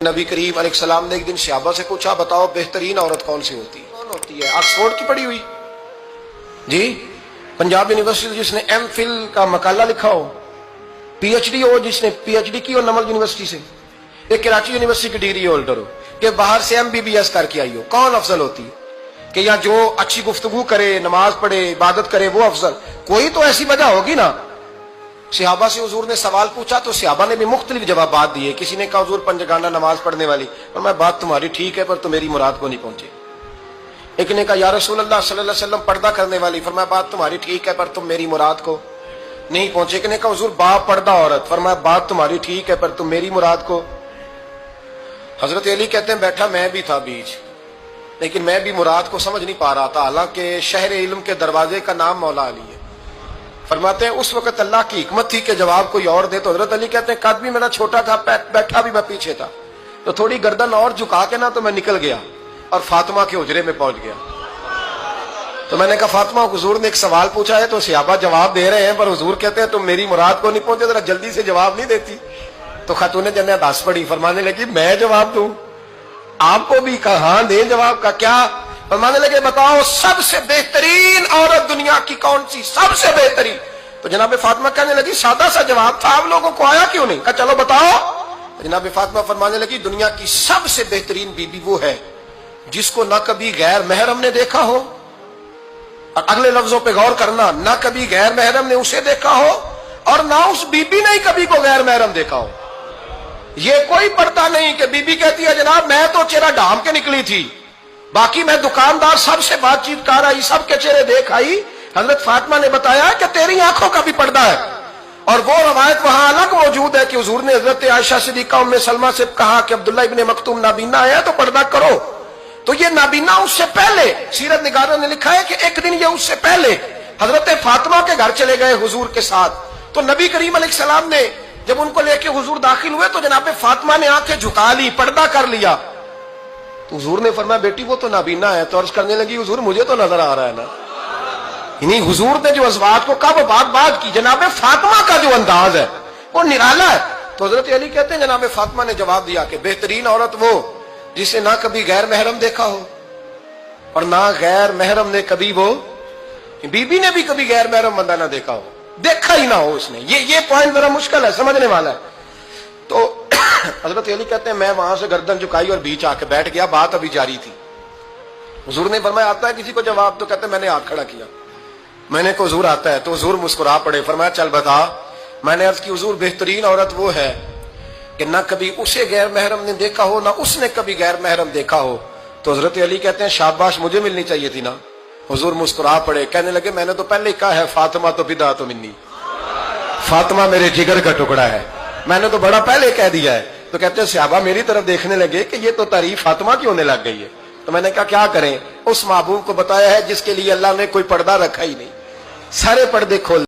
نبی کریم علیہ السلام نے ایک دن صحابہ سے پوچھا بتاؤ بہترین عورت کون سی ہوتی ہے؟ کون ہوتی ہے؟ آکسفورڈ کی پڑھی ہوئی جی، پنجاب یونیورسٹی جس نے ایم فل کا مقالہ لکھا ہو، پی ایچ ڈی ہو جس نے پی ایچ ڈی کی ہو نمل یونیورسٹی سے، ایک کراچی یونیورسٹی کی ڈگری ہولڈر ہو کہ باہر سے ایم بی بی ایس کر کے آئی ہو، کون افضل ہوتی ہے؟ کہ یا جو اچھی گفتگو کرے، نماز پڑھے، عبادت کرے وہ افضل؟ کوئی تو ایسی وجہ ہوگی نا۔ صحابہ سے حضور نے سوال پوچھا تو صحابہ نے بھی مختلف جوابات دیے۔ کسی نے کہا حضور پنجگانہ نماز پڑھنے والی، اور میں بات تمہاری ٹھیک ہے پر تم میری مراد کو نہیں پہنچے۔ ایک نے کہا یا رسول اللہ صلی اللہ علیہ وسلم پردہ کرنے والی، فرمایا بات تمہاری ٹھیک ہے پر تم میری مراد کو نہیں پہنچے۔ ایک نے کہا حضور با پردہ عورت، فرمایا بات تمہاری ٹھیک ہے پر تم میری مراد کو۔ حضرت علی کہتے ہیں بیٹھا میں بھی تھا بیچ، لیکن میں بھی مراد کو سمجھ نہیں پا رہا تھا، حالانکہ شہر علم کے دروازے کا نام مولا علی ہے۔ فرماتے ہیں اس وقت اللہ کی حکمت تھی کہ جواب کوئی اور دے، تو حضرت علی کہتے ہیں قد بھی میرا چھوٹا تھا، بیٹھا بھی میں پیچھے تھا، تو تھوڑی گردن اور جھکا کے نا تو میں نکل گیا اور فاطمہ کے حجرے میں پہنچ گیا۔ تو میں نے کہا فاطمہ حضور نے ایک سوال پوچھا ہے تو صحابہ جواب دے رہے ہیں پر حضور کہتے ہیں تم میری مراد کو نہیں پہنچے، ذرا جلدی سے جواب نہیں دیتی؟ تو خاتون جنت ہنس پڑی، فرمانے لگی میں جواب دوں؟ آپ کو بھی کہاں دیں جواب کا کیا؟ فرمانے لگے بتاؤ سب سے بہترین عورت دنیا کی کون سی، سب سے بہترین؟ تو جناب فاطمہ کہنے لگی سادہ سا جواب تھا، آپ لوگوں کو آیا کیوں نہیں؟ کہا چلو بتاؤ۔ جناب فاطمہ فرمانے لگی دنیا کی سب سے بہترین بیوی وہ ہے جس کو نہ کبھی غیر محرم نے دیکھا ہو، اور اگلے لفظوں پہ غور کرنا، نہ کبھی غیر محرم نے اسے دیکھا ہو اور نہ اس بیوی نے کبھی کو غیر محرم دیکھا ہو۔ یہ کوئی پڑتا نہیں کہ بی بی کہتی ہے جناب میں تو چہرہ ڈھام کے نکلی تھی، باقی میں دکاندار سب سے بات چیت کر آئی، سب کے چہرے دیکھ آئی۔ حضرت فاطمہ نے بتایا کہ تیری آنکھوں کا بھی پردہ ہے، اور وہ روایت وہاں الگ موجود ہے کہ حضور نے حضرت عائشہ صدیقہ ام سلمہ سے کہا کہ عبداللہ ابن مکتوم نابینا ہے تو پردہ کرو۔ تو یہ نابینا اس سے پہلے، سیرت نگاروں نے لکھا ہے کہ ایک دن یہ اس سے پہلے حضرت فاطمہ کے گھر چلے گئے حضور کے ساتھ، تو نبی کریم علیہ السلام نے جب ان کو لے کے حضور داخل ہوئے تو جناب فاطمہ نے آنکھیں جھکا لی، پردہ کر لیا۔ تو حضور نے فرمایا بیٹی وہ تو نابینا ہے، تو عرض کرنے لگی حضور مجھے تو نظر آ رہا ہے نا۔ یعنی حضور نے جو ازواج کو کب بات کی، جناب فاطمہ کا جو انداز ہے وہ نرالا ہے۔ تو حضرت علی کہتے ہیں جناب فاطمہ نے جواب دیا کہ بہترین عورت وہ جسے نہ کبھی غیر محرم دیکھا ہو اور نہ غیر محرم نے کبھی، وہ بی بی نے بھی کبھی غیر محرم بندہ نہ دیکھا ہو، دیکھا ہی نہ ہو اس نے۔ یہ پوائنٹ ذرا مشکل ہے، سمجھنے والا ہے۔ تو حضرت علی کہتے ہیں میں وہاں سے گردن جھکائی اور بیچ آ کے بیٹھ گیا، بات ابھی جاری تھی۔ حضور نے فرمایا آتا ہے کسی کو جواب؟ تو کہتے ہیں میں نے ہاتھ کھڑا کیا، میں نے کہا حضور آتا ہے، تو حضور مسکرا پڑے، فرمایا چل بتا۔ میں نے عرض کی حضور بہترین عورت وہ ہے کہ نہ کبھی اسے غیر محرم نے دیکھا ہو نہ اس نے کبھی غیر محرم دیکھا ہو۔ تو حضرت علی کہتے ہیں شاباش مجھے ملنی چاہیے تھی نا۔ حضور مسکرا پڑے، کہنے لگے میں نے تو پہلے ہی کہا ہے فاطمہ تو بضعۃ منی، فاطمہ میرے جگر کا ٹکڑا ہے، میں نے تو بڑا پہلے کہہ دیا ہے۔ تو کہتے ہیں صحابہ میری طرف دیکھنے لگے کہ یہ تو تعریف فاطمہ کی ہونے لگ گئی ہے۔ تو میں نے کہا کیا کریں؟ اس محبوب کو بتایا ہے جس کے لیے اللہ نے کوئی پردہ رکھا ہی نہیں، سارے پردے کھول